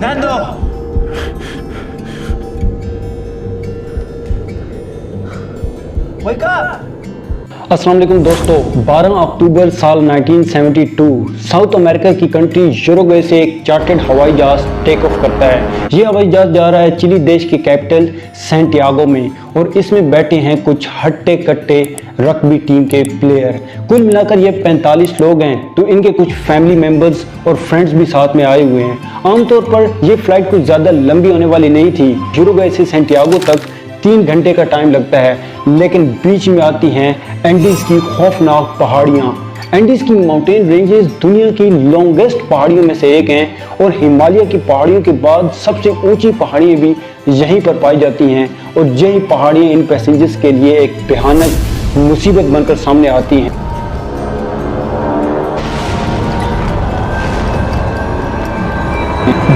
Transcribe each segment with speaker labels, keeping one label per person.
Speaker 1: Nando! Wake up!
Speaker 2: अस्सलाम वालेकुम दोस्तों, 12 अक्टूबर साल 1972 साउथ अमेरिका की कंट्री यूरुग्वे से एक चार्टर्ड हवाई जहाज टेक ऑफ करता है। ये हवाई जहाज जा रहा है चिली देश की कैपिटल सैंटियागो में और इसमें बैठे हैं कुछ हट्टे कट्टे रग्बी टीम के प्लेयर। कुल मिलाकर ये 45 लोग हैं, तो इनके कुछ फैमिली मेंबर्स और फ्रेंड्स भी साथ में आए हुए हैं। आमतौर पर ये फ्लाइट कुछ ज़्यादा लंबी होने वाली नहीं थी। यूरुग्वे से सैंटियागो तक 3 घंटे का टाइम लगता है, लेकिन बीच में आती हैं एंडीज की खौफनाक पहाड़ियाँ। एंडीज की माउंटेन रेंजेस दुनिया की लॉन्गेस्ट पहाड़ियों में से एक हैं और हिमालय की पहाड़ियों के बाद सबसे ऊंची पहाड़ियाँ भी यहीं पर पाई जाती हैं और यही पहाड़ियाँ इन पैसेंजर्स के लिए एक भयानक मुसीबत बनकर सामने आती हैं।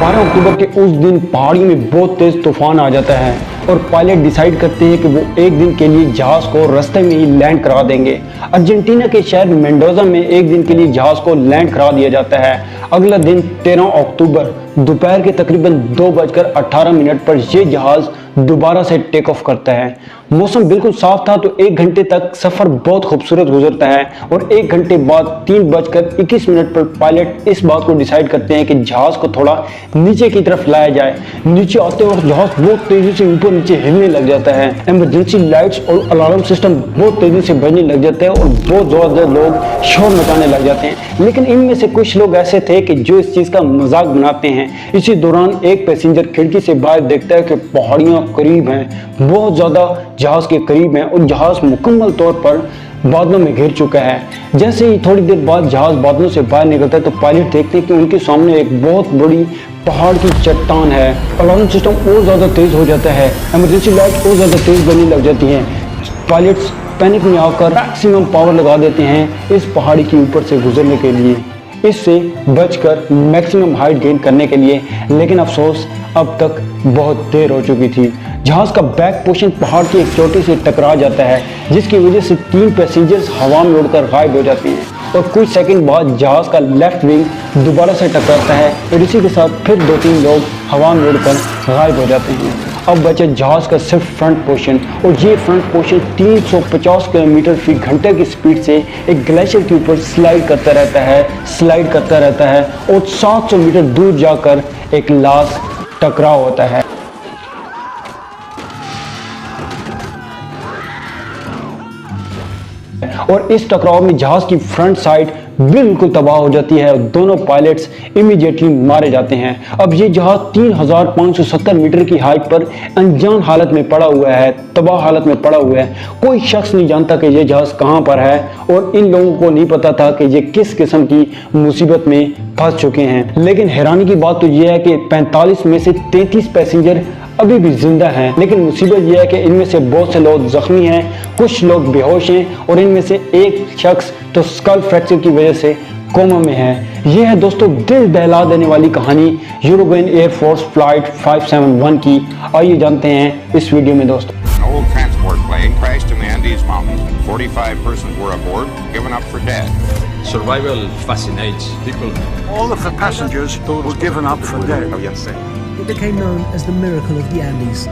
Speaker 2: अक्टूबर के उस दिन पहाड़ियों में बहुत तेज तूफान आ जाता है और पायलट डिसाइड करते हैं कि वो एक दिन के लिए जहाज को रास्ते में ही लैंड करा देंगे। अर्जेंटीना के शहर मेंडोजा में एक दिन के लिए जहाज को लैंड करा दिया जाता है। अगला दिन 13 अक्टूबर दोपहर के तकरीबन 2:18 पर यह जहाज दोबारा से टेक ऑफ करता है। मौसम बिल्कुल साफ था, तो 1 घंटे तक सफर बहुत खूबसूरत गुजरता है और 1 घंटे बाद 3:21 पर पायलट इस बात को डिसाइड करते हैं कि जहाज को थोड़ा नीचे की तरफ लाया जाए। नीचे आते वक्त जहाज बहुत तेजी से ऊपर नीचे हिलने लग जाता है। इमरजेंसी लाइट्स और अलार्म सिस्टम बहुत तेजी से बजने लग जाते हैं और बहुत ज्यादा लोग शोर मचाने लग जाते हैं। लेकिन इनमें से कुछ लोग ऐसे थे कि जो इस चीज का मजाक बनाते हैं। इसी दौरान एक पैसेंजर खिड़की से बाहर देखता है कि पहाड़ियां करीब हैं, बहुत ज्यादा जहाज के करीब हैं और जहाज मुकम्मल तौर पर बादलों में घिर चुका है। जैसे ही थोड़ी देर बाद जहाज बादलों से बाहर निकलता है तो पायलट देखते हैं कि उनके सामने एक बहुत बड़ी पहाड़ की चट्टान है। अलार्म सिस्टम और ज़्यादा तेज़ हो जाता है, इमरजेंसी लाइट और ज़्यादा तेज़ बनने लग जाती हैं। पायलट्स पैनिक में आकर मैक्सिमम पावर लगा देते हैं इस पहाड़ी के ऊपर से गुजरने के लिए, इससे बचकर मैक्सिमम हाइट गेन करने के लिए। लेकिन अफसोस अब तक बहुत देर हो चुकी थी। जहाज का बैक पोर्शन पहाड़ की एक चोटी से टकरा जाता है, जिसकी वजह से 3 पैसेंजर्स हवा में उड़कर गायब हो जाते हैं और कुछ सेकंड बाद जहाज का लेफ्ट विंग दोबारा से टकराता है और इसी के साथ फिर 2-3 लोग हवा में उड़कर गायब हो जाते हैं। अब बचे जहाज का सिर्फ फ्रंट पोर्शन और ये फ्रंट पोर्शन 350 किलोमीटर फी घंटे की स्पीड से एक ग्लेशियर के ऊपर स्लाइड करता रहता है और 700 मीटर दूर जाकर एक लाश टकराव होता है। और इस टकराव में जहाज की फ्रंट साइड बिल्कुल तबाह हो जाती है और दोनों पायलट्स इमीडिएटली मारे जाते हैं। अब ये जहाज 3570 मीटर की हाइट पर अनजान हालत में पड़ा हुआ है, तबाह हालत में पड़ा हुआ है। कोई शख्स नहीं जानता कि ये जहाज कहाँ पर है और इन लोगों को नहीं पता था कि ये किस किस्म की मुसीबत में फंस चुके हैं। लेकिन हैरानी की बात तो ये है कि 45 में से 33 पैसेंजर अभी भी जिंदा हैं, लेकिन मुसीबत यह है कि इनमें से बहुत से लोग जख्मी हैं, कुछ लोग बेहोश हैं और इनमें से एक शख्स तो स्कल फ्रैक्चर की वजह से कोमा में है। यह है दोस्तों दिल दहला देने वाली कहानी यूरुग्वेन एयरफोर्स फ्लाइट 571 की। आइए जानते हैं इस वीडियो में दोस्तों।
Speaker 3: An old transport plane crashed in the Andes Mountains. 45 persons were aboard, given up for dead.
Speaker 4: Survival fascinates people.
Speaker 5: All of the passengers were given up for dead.
Speaker 6: It became known as the miracle of the Andes.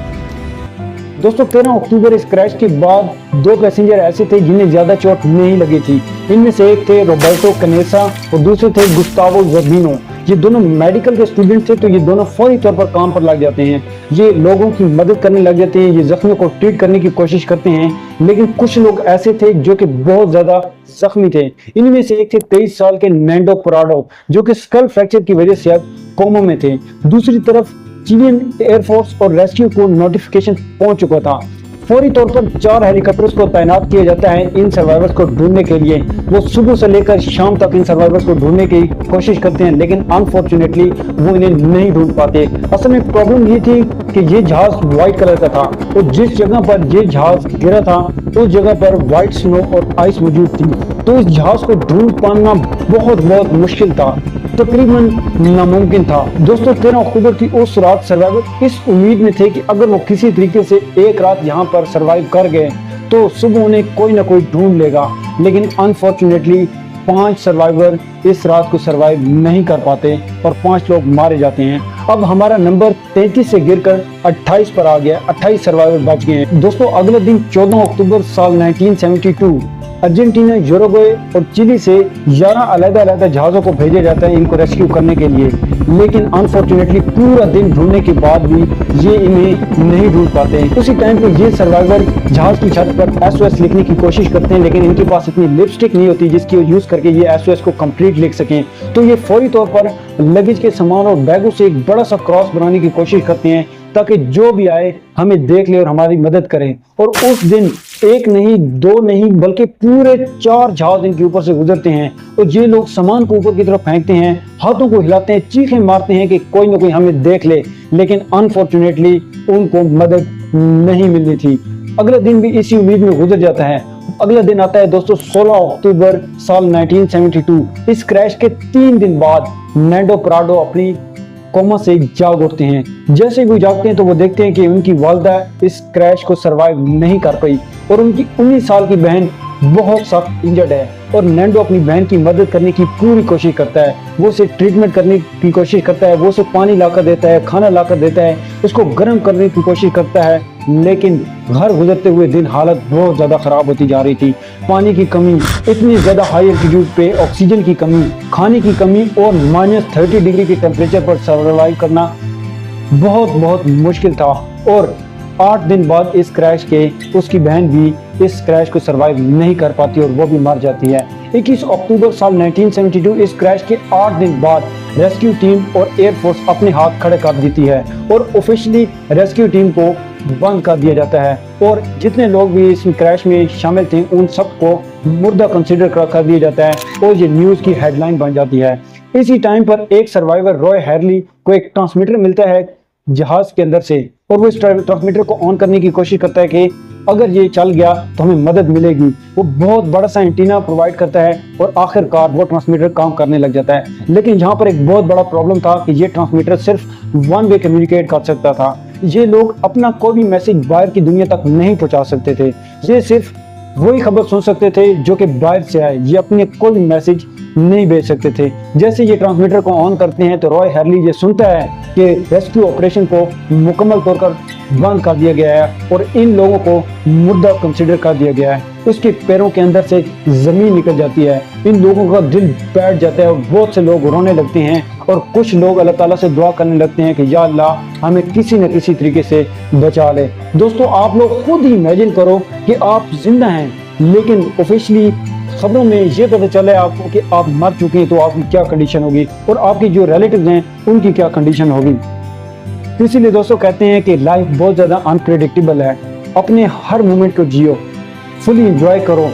Speaker 2: दोस्तों 13 अक्टूबर इस crash के बाद 2 passenger ऐसे थे जिन्हें ज्यादा चोट नहीं लगी थी। इनमें से एक थे रोबर्टो कनेसा और दूसरे थे गुस्तावो जर्बिनो। ये दोनों मेडिकल के स्टूडेंट थे, तो ये दोनों फौरी तौर पर काम पर लग जाते हैं। ये लोगों की मदद करने लग जाते हैं, ये जख्मियों को ट्रीट करने की कोशिश करते हैं। लेकिन कुछ लोग ऐसे थे जो कि बहुत ज्यादा जख्मी थे। इनमें से एक थे 23 साल के नैंडो पराडो, जो कि स्कल फ्रैक्चर की वजह से अब कोमा में थे। दूसरी तरफ चिलियन एयरफोर्स और रेस्क्यू को नोटिफिकेशन पहुंच चुका था। फौरी तौर पर 4 हेलीकॉप्टर्स को तैनात किया जाता है इन सर्वाइवर्स को ढूंढने के लिए। वो सुबह से लेकर शाम तक इन सर्वाइवर्स को ढूंढने की कोशिश करते हैं, लेकिन अनफॉर्चुनेटली वो इन्हें नहीं ढूंढ पाते। असल में प्रॉब्लम ये थी कि ये जहाज व्हाइट कलर का था और जिस जगह पर ये जहाज गिरा था उस जगह पर व्हाइट स्नो और आइस मौजूद थी, तो इस जहाज को ढूंढ पाना बहुत मुश्किल था, तकरीबन नामुमकिन था। दोस्तों 13 अक्टूबर की उस रात सर्वाइवर इस उम्मीद में थे कि अगर वो किसी तरीके से एक रात यहाँ पर सर्वाइव कर गए तो सुबह उन्हें कोई ना कोई ढूंढ लेगा। लेकिन अनफॉर्चुनेटली 5 सर्वाइवर इस रात को सर्वाइव नहीं कर पाते और 5 लोग मारे जाते हैं। अब हमारा नंबर 33 से गिरकर 28 पर आ गया, 28 सर्वाइवर बच गए हैं। दोस्तों अगले दिन 14 अक्टूबर साल 1972 अर्जेंटीना, यूरुग्वे और चिली से 11 अलग-अलग जहाज़ों को भेजा जाता है इनको रेस्क्यू करने के लिए, लेकिन अनफॉर्चुनेटली पूरा दिन ढूंढने के बाद भी ये इन्हें नहीं ढूंढ पाते हैं। उसी टाइम पे ये सर्वाइवर जहाज की छत पर SOS लिखने की कोशिश करते हैं, लेकिन इनके पास इतनी लिपस्टिक नहीं होती जिसकी यूज करके ये SOS को कंप्लीट लिख सकें। तो ये फौरी तौर पर लगेज के सामान और बैगों से एक बड़ा सा क्रॉस बनाने की कोशिश करते हैं ताकि जो भी आए हमें देख ले और हमारी मदद करें। और उस दिन एक नहीं, दो नहीं, बल्कि पूरे 4 जहाज इनके ऊपर से गुजरते हैं और ये लोग सामान को ऊपर की तरफ फेंकते हैं, हाथों को हिलाते हैं, चीखें मारते हैं कि कोई ना कोई हमें देख ले, लेकिन अनफॉर्चुनेटली उनको मदद नहीं मिलनी थी। अगला दिन भी इसी उम्मीद में गुजर जाता है। अगला दिन आता है दोस्तों 16 अक्टूबर साल 1972। इस क्रैश के 3 दिन बाद नैंडो पराडो अपनी कोमा से जाग उठते हैं। जैसे वो जागते हैं तो वो देखते हैं कि उनकी वालिदा इस क्रैश को सरवाइव नहीं कर पाई और उनकी 19 साल की बहन बहुत सख्त इंजर्ड है। और नैंडो अपनी बहन की मदद करने की पूरी कोशिश करता है, वो उसे ट्रीटमेंट करने की कोशिश करता है, वो उसे पानी लाकर देता है, खाना लाकर देता है, उसको गर्म करने की कोशिश करता है, लेकिन घर गुजरते हुए दिन हालत बहुत ज़्यादा ख़राब होती जा रही थी। पानी की कमी, इतनी ज़्यादा हाई एल्टीट्यूड पे ऑक्सीजन की कमी, खाने की कमी और -30 डिग्री के टेम्परेचर पर सर्वाइव करना बहुत मुश्किल था। और 8 दिन बाद इस क्रैश के उसकी बहन भी इस क्रैश को सरवाइव नहीं कर पाती और वो भी मर जाती है। 21 अक्टूबर साल 1972 इस क्रैश के 8 दिन बाद रेस्क्यू टीम और एयरफोर्स अपने हाथ खड़े कर देती है और ऑफिशियली रेस्क्यू टीम को बंद कर दिया जाता है और जितने लोग भी इस क्रैश में शामिल थे उन सबको मुर्दा कंसिडर कर दिया जाता है और ये न्यूज़ की हेडलाइन बन जाती है। इसी टाइम पर एक सर्वाइवर रॉय हैरली को एक ट्रांसमीटर मिलता है जहाज के अंदर से और वो इस ट्रांसमीटर को ऑन करने की कोशिश करता है कि अगर ये चल गया तो हमें मदद मिलेगी। वो बहुत बड़ा सा एंटीना प्रोवाइड करता है और आखिरकार वो ट्रांसमीटर काम करने लग जाता है। लेकिन यहाँ पर एक बहुत बड़ा प्रॉब्लम था कि ये ट्रांसमीटर सिर्फ 1 वे कम्युनिकेट कर सकता था। ये लोग अपना कोई भी मैसेज बाहर की दुनिया तक नहीं पहुँचा सकते थे। ये सिर्फ वही खबर सुन सकते थे जो कि बाहर से आए, ये अपने कोई मैसेज नहीं भेज सकते थे। जैसे ये ट्रांसमीटर को ऑन करते हैं तो रॉय हैरली ये सुनता है कि रेस्क्यू ऑपरेशन को मुकम्मल तौर पर बंद कर दिया गया है और इन लोगों को मुर्दा कंसिडर कर दिया गया है। उसके पैरों के अंदर से जमीन निकल जाती है, इन लोगों का दिल बैठ जाता है और बहुत से लोग रोने लगते हैं और कुछ लोग अल्लाह ताला से दुआ करने लगते हैं कि या अल्लाह हमें किसी न किसी तरीके से बचा ले। दोस्तों आप लोग खुद ही इमेजिन करो कि आप जिंदा हैं, लेकिन ऑफिशियली खबरों में ये पता चला है आपको कि आप मर चुके हैं, तो आपकी क्या कंडीशन होगी और आपकी जो रिलेटिव्स हैं उनकी क्या कंडीशन होगी। इसीलिए दोस्तों कहते हैं कि लाइफ बहुत ज़्यादा अनप्रेडिक्टेबल है। अपने हर मोमेंट को जियो, फुली इंजॉय करो,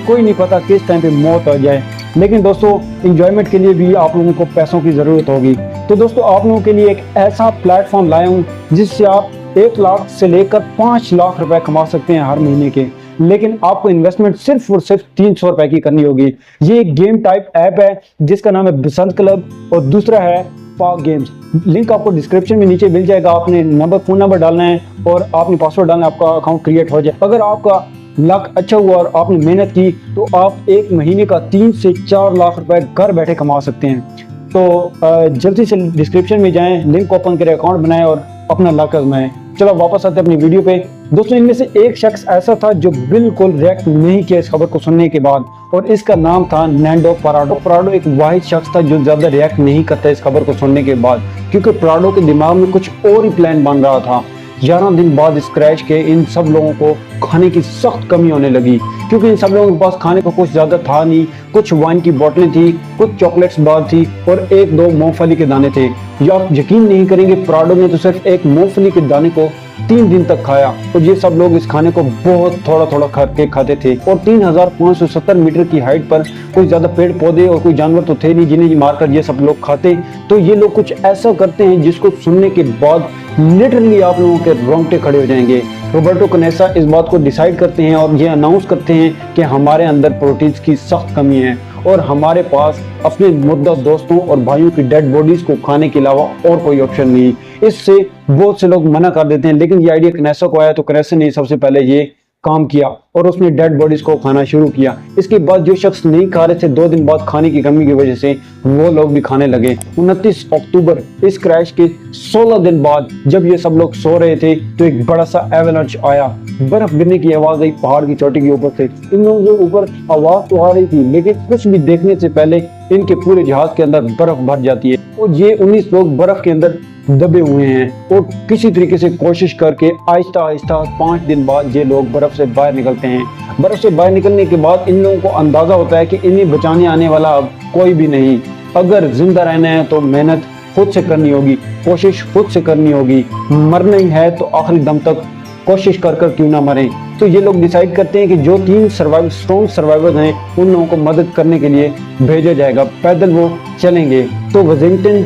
Speaker 2: कोई नहीं पता किस टाइम पे मौत आ जाए। लेकिन दोस्तों इंजॉयमेंट के लिए भी आप लोगों को पैसों की ज़रूरत होगी। तो दोस्तों आप लोगों के लिए एक ऐसा प्लेटफॉर्म लाया हूँ जिससे आप 1 लाख से लेकर 5 लाख रुपए कमा सकते हैं हर महीने के, लेकिन आपको इन्वेस्टमेंट सिर्फ और सिर्फ 300 रुपए की करनी होगी। ये एक गेम टाइप ऐप है जिसका नाम है बसंत क्लब और दूसरा है पाक गेम्स। लिंक आपको डिस्क्रिप्शन में नीचे मिल जाएगा। आपने फ़ोन नंबर डालना है और आपने पासवर्ड डालना है, आपका अकाउंट क्रिएट हो जाए। अगर आपका लक अच्छा हुआ और आपने मेहनत की तो आप एक महीने का 3 से 4 लाख रुपए घर बैठे कमा सकते हैं। तो जल्दी से डिस्क्रिप्शन में जाएं, लिंक ओपन करें, अकाउंट बनाएं और अपना लक आजमाएं। चलो वापस आते हैं अपनी वीडियो पे। दोस्तों इनमें से एक शख्स ऐसा था जो बिल्कुल रिएक्ट नहीं किया इस खबर को सुनने के बाद, और इसका नाम था नैंडो पराडो। पराडो एक वाहिद शख्स था जो ज्यादा रिएक्ट नहीं करता इस खबर को सुनने के बाद, क्योंकि पराडो के दिमाग में कुछ और ही प्लान बन रहा था। 11 दिन बाद इस क्रैश के इन सब लोगों को खाने की सख्त कमी होने लगी, क्योंकि इन सब लोगों के पास खाने को कुछ ज़्यादा था नहीं। कुछ वाइन की बोतलें थी, कुछ चॉकलेट्स बार थी और 1-2 मूंगफली के दाने थे। ये आप यकीन नहीं करेंगे, पराडो ने तो सिर्फ एक मूंगफली के दाने को 3 दिन तक खाया और ये सब लोग इस खाने को बहुत थोड़ा थोड़ा करके खाते थे। और 3570 मीटर की हाइट पर कोई ज़्यादा पेड़ पौधे और कोई जानवर तो थे नहीं जिन्हें मारकर ये सब लोग खाते। तो ये लोग कुछ ऐसा करते हैं जिसको सुनने के बाद लिटरली आप लोगों के रोंगटे खड़े हो जाएंगे। रॉबर्टो कनेसा इस बात को डिसाइड करते हैं और ये अनाउंस करते हैं कि हमारे अंदर प्रोटीन्स की सख्त कमी है और हमारे पास अपने मुर्दा दोस्तों और भाइयों की डेड बॉडीज को खाने के अलावा और कोई ऑप्शन नहीं। इससे बहुत से लोग मना कर देते हैं, लेकिन ये आइडिया कनेसा को आया तो कनेसा ने सबसे पहले ये काम किया। और उसने डेड बॉडीज को खाना शुरू किया। इसके बाद जो शख्स नहीं खा रहे थे 2 दिन बाद खाने की कमी की वजह से वो लोग भी खाने लगे। 29 अक्टूबर इस क्रैश के 16 दिन बाद जब ये सब लोग सो रहे थे तो एक बड़ा सा एवलांच आया। बर्फ गिरने की आवाज आई पहाड़ की चोटी के ऊपर से। इन लोगों के ऊपर आवाज तो आ रही थी लेकिन कुछ भी देखने से पहले इनके पूरे जहाज के अंदर बर्फ भर जाती है और ये 19 लोग बर्फ के अंदर दबे हुए हैं और किसी तरीके से कोशिश करके आहिस्ता आहिस्ता 5 दिन बाद ये लोग बर्फ से बाहर निकलते हैं। बर्फ से बाहर निकलने के बाद इन लोगों को अंदाजा होता है कि इन्हें बचाने आने वाला अब कोई भी नहीं। अगर जिंदा रहना है तो मेहनत खुद से करनी होगी, कोशिश खुद से करनी होगी। मरना ही है तो आखिरी दम तक कोशिश कर कर क्यों ना मरें। तो ये लोग डिसाइड करते हैं कि जो 3 स्ट्रॉन्ग सर्वाइवर्स हैं उन लोगों को मदद करने के लिए भेजा जाएगा। पैदल वो चलेंगे। तो वाशिंगटन,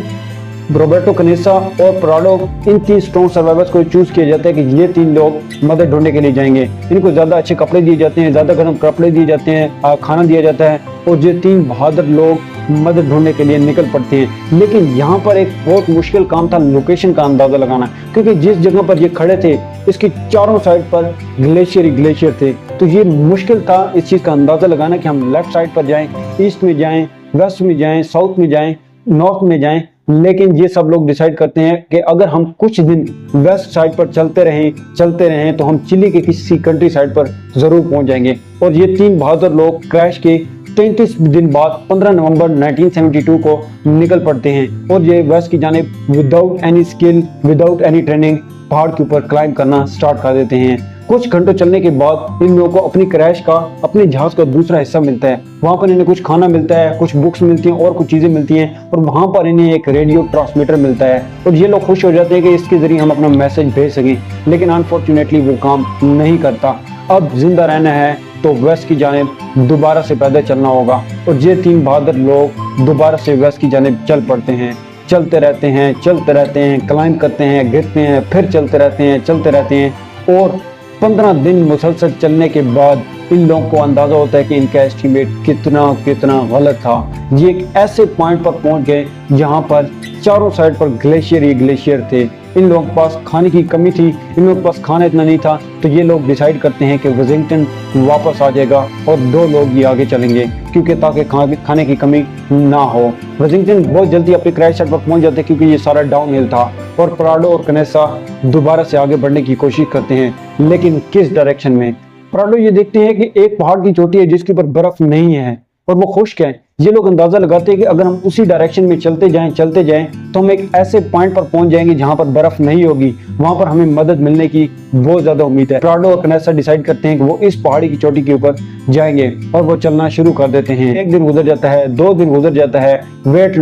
Speaker 2: रॉबर्टो कनेसा और प्राडो इन 3 स्ट्रॉन्ग सर्वाइवर्स को चूज किया जाता है कि ये 3 लोग मदद ढूंढने के लिए जाएंगे। इनको ज्यादा अच्छे कपड़े दिए जाते हैं, ज्यादा गर्म कपड़े दिए जाते हैं, खाना दिया जाता है और ये 3 बहादुर लोग मदद ढूंढने के लिए निकल पड़ते हैं। लेकिन यहाँ पर एक बहुत मुश्किल काम था लोकेशन का अंदाजा लगाना, क्योंकि जिस जगह पर ये खड़े थे इसकी चारों साइड पर ग्लेशियर थे। तो ये मुश्किल था इस चीज का अंदाजा लगाना कि हम लेफ्ट साइड पर जाएं, ईस्ट में जाएं, वेस्ट में जाएं, साउथ में जाएं, नॉर्थ में जाएं। लेकिन ये सब लोग डिसाइड करते हैं कि अगर हम कुछ दिन वेस्ट साइड पर चलते रहें तो हम चिली के किसी कंट्री साइड पर जरूर पहुंच जाएंगे। और ये 3 बहादुर लोग क्रैश के 33 दिन बाद 15 नवंबर 1972 को निकल पड़ते हैं और ये वेस्ट की जानिब without any skill, without any training पहाड़ के ऊपर क्लाइंब करना स्टार्ट कर देते हैं। कुछ घंटों चलने के बाद इन लोगों को अपनी क्रैश का, अपने जहाज का दूसरा हिस्सा मिलता है। वहां पर इन्हें कुछ खाना मिलता है, कुछ बुक्स मिलती हैं और कुछ चीजें मिलती हैं और वहां पर इन्हें एक रेडियो ट्रांसमीटर मिलता है और ये लोग खुश हो जाते हैं कि इसके जरिए हम अपना मैसेज भेज सकें। लेकिन अनफॉर्चुनेटली वो काम नहीं करता। अब जिंदा रहना है तो वेस्ट की जानिब दोबारा से पैदल चलना होगा और ये 3 बहादुर लोग दोबारा से वेस्ट की जानिब चल पड़ते हैं। चलते रहते हैं, क्लाइंब करते हैं, गिरते हैं, फिर चलते रहते हैं और 15 दिन मुसलसल चलने के बाद इन लोगों को अंदाजा होता है कि इनका एस्टीमेट कितना गलत था। ये एक ऐसे पॉइंट पर पहुंच गए जहां पर चारों साइड पर ग्लेशियर थे। इन लोगों के पास खाने की कमी थी, इन लोगों के पास खाना इतना नहीं था। तो ये लोग डिसाइड करते हैं कि वाशिंगटन वापस आ जाएगा और 2 लोग ही आगे चलेंगे क्योंकि ताकि खाने की कमी ना हो। वाशिंगटन बहुत जल्दी अपने क्रैश साइट पर पहुंच जाते हैं क्योंकि ये सारा डाउन हिल था और प्राडो और कनेसा दोबारा से आगे बढ़ने की कोशिश करते हैं। लेकिन किस डायरेक्शन में? प्राडो ये देखते हैं कि एक पहाड़ की चोटी है जिसके ऊपर बर्फ नहीं है और वो खुश्क है। ये लोग अंदाजा लगाते हैं कि अगर हम उसी डायरेक्शन में चलते जाएं तो हम एक ऐसे पॉइंट पर पहुंच जाएंगे जहां पर बर्फ नहीं होगी, वहां पर हमें मदद मिलने की बहुत ज्यादा उम्मीद है। प्राडो और कनेसा डिसाइड करते हैं कि वो इस पहाड़ी की चोटी के ऊपर जाएंगे और वो चलना शुरू कर देते हैं। 1 दिन गुजर जाता है, 2 दिन गुजर जाता है, वेट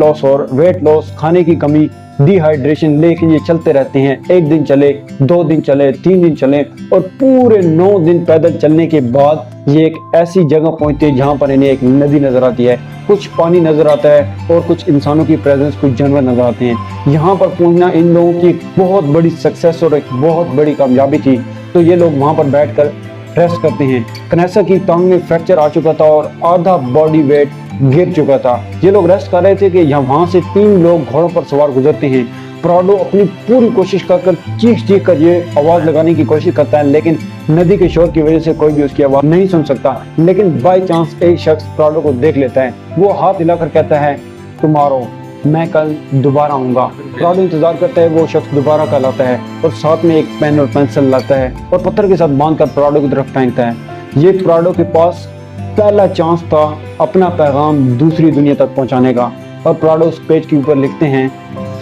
Speaker 2: लॉस, खाने की कमी, डिहाइड्रेशन, लेकिन ये चलते रहते हैं। 1 दिन चले, 2 दिन चले, 3 दिन चले और पूरे 9 दिन पैदल चलने के बाद ये एक ऐसी जगह पहुंचते हैं जहां पर इन्हें एक नदी नजर आती है, कुछ पानी नजर आता है और कुछ इंसानों की प्रेजेंस, कुछ जानवर नजर आते हैं। यहाँ पर पहुंचना इन लोगों की बहुत बड़ी सक्सेस और एक बहुत बड़ी कामयाबी थी। तो ये लोग वहां पर बैठकर रेस्ट करते हैं। कनेसा की टांग में फ्रैक्चर आ चुका था और आधा बॉडी वेट गिर चुका था। ये लोग रेस्ट कर रहे थे कि वहां से 3 लोग घोड़ों पर सवार गुजरते हैं। प्राडो अपनी पूरी कोशिश कर चीख कर ये आवाज लगाने की कोशिश करता है, लेकिन नदी के शोर की वजह से कोई भी उसकी आवाज नहीं सुन सकता। लेकिन बाय चांस एक शख्स प्राडो को देख लेता है। वो हाथ हिलाकर कहता है, तुम आ रहो, मैं कल दोबारा आऊंगा। प्राडो इंतजार करता है, वो शख्स दोबारा कल आता है और साथ में एक पेन और पेंसिल लाता है और पत्थर के साथ बांधकर प्राडो की तरफ फेंकता है। ये प्राडो के पास पहला चांस था अपना पैगाम दूसरी दुनिया तक पहुंचाने का। और प्राडो उस पेज के ऊपर लिखते हैं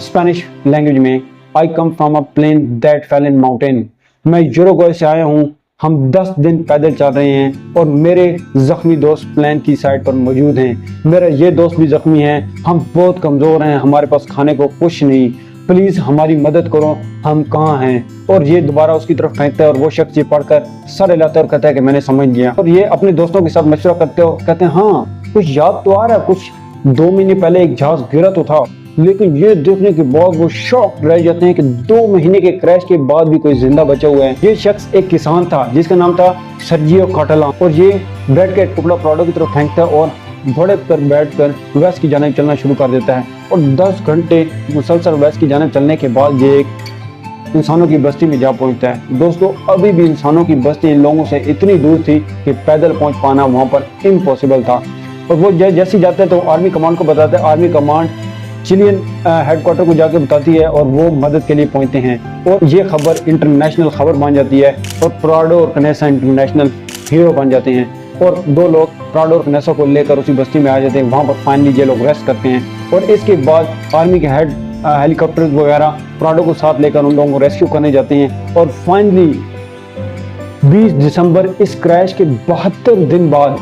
Speaker 2: स्पेनिश लैंग्वेज में, I come from a plane that fell in mountain. मैं यूरुग्वे से आया हूँ, हम 10 दिन पैदल चल रहे हैं और मेरे जख्मी दोस्त प्लेन की साइड पर मौजूद हैं। मेरा ये दोस्त भी जख्मी है, हम बहुत कमजोर हैं, हमारे पास खाने को कुछ नहीं, प्लीज हमारी मदद करो, हम कहाँ हैं। और ये दोबारा उसकी तरफ फेंकता है और वो शख्स ये पढ़कर सर हिलाता है और कहता है कि मैंने समझ लिया। और ये अपने दोस्तों के साथ मशवरा करते हो, कहते हैं हाँ कुछ याद तो आ रहा है, कुछ 2 महीने पहले एक जहाज गिरा तो था। लेकिन ये देखने के बाद वो शॉक रह जाते हैं कि 2 महीने के क्रैश के बाद भी कोई जिंदा बचा हुआ है। ये शख्स एक किसान था जिसका नाम था सर्जियो काटला और ये बैठ के टुकड़ा प्राडो की तरफ फेंकता है और घोड़े पर बैठकर वेस्ट की जानिब चलना शुरू कर देता है। और 10 घंटे मुसलसल वेस्ट की जानिब चलने के बाद ये एक इंसानों की बस्ती में जा पहुंचता है। दोस्तों अभी भी इंसानों की बस्ती इन लोगों से इतनी दूर थी कि पैदल पहुंच पाना वहां पर इम्पॉसिबल था। और वो जैसे जाते हैं तो आर्मी कमांड को बताता है, आर्मी कमांड चिलियन हेडक्वार्टर को जाके बताती है और वो मदद के लिए पहुंचते हैं और ये खबर इंटरनेशनल खबर बन जाती है और प्राडो और कनेसा इंटरनेशनल हीरो बन जाते हैं और दो लोग प्राडो और कनेसा को लेकर उसी बस्ती में आ जाते हैं। वहां पर फाइनली ये लोग रेस्ट करते हैं और इसके बाद आर्मी के हेलीकॉप्टर वगैरह प्राडो को साथ लेकर उन लोगों को रेस्क्यू करने जाते हैं और फाइनली 20 दिसंबर इस क्रैश के 72 दिन बाद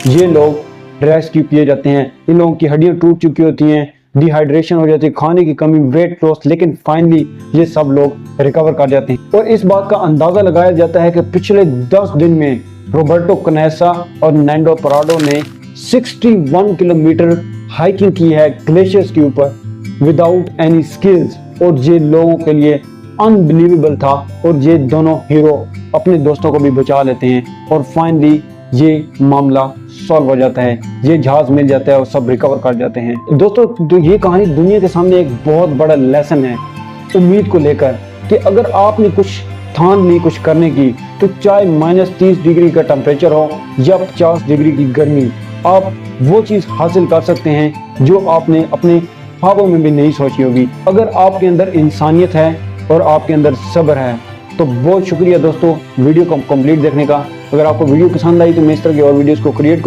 Speaker 2: ये लोग रेस्क्यू किए जाते हैं। इन लोगों की हड्डियां टूट चुकी होती हैं, डिहाइड्रेशन हो जाती है, खाने की कमी, वेट लॉस, लेकिन फाइनली ये सब लोग रिकवर कर जाते हैं। और इस बात का अंदाजा लगाया जाता है कि पिछले 10 दिन में रॉबर्टो कनेसा और नैंडो प्राडो ने 61 किलोमीटर हाइकिंग की है ग्लेशियर्स के ऊपर विदाउट एनी स्किल्स और ये लोगों के लिए अनबिलीवेबल था और ये दोनों हीरो अपने दोस्तों को भी बचा लेते हैं और फाइनली ये मामला सॉल्व हो जाता है, ये जहाज मिल जाता है और सब रिकवर कर जाते हैं। दोस्तों तो ये कहानी दुनिया के सामने एक बहुत बड़ा लेसन है उम्मीद को लेकर कि अगर आपने कुछ ठान ली कुछ करने की तो चाहे -30 डिग्री का टेम्परेचर हो या 50 डिग्री की गर्मी, आप वो चीज़ हासिल कर सकते हैं जो आपने अपने ख्वाबों में भी नहीं सोची होगी। अगर आपके अंदर इंसानियत है और आपके अंदर सब्र है तो बहुत शुक्रिया दोस्तों वीडियो को कंप्लीट देखने का। अगर आपको वीडियो पसंद आई तो मैं इस तरह की और वीडियोस को क्रिएट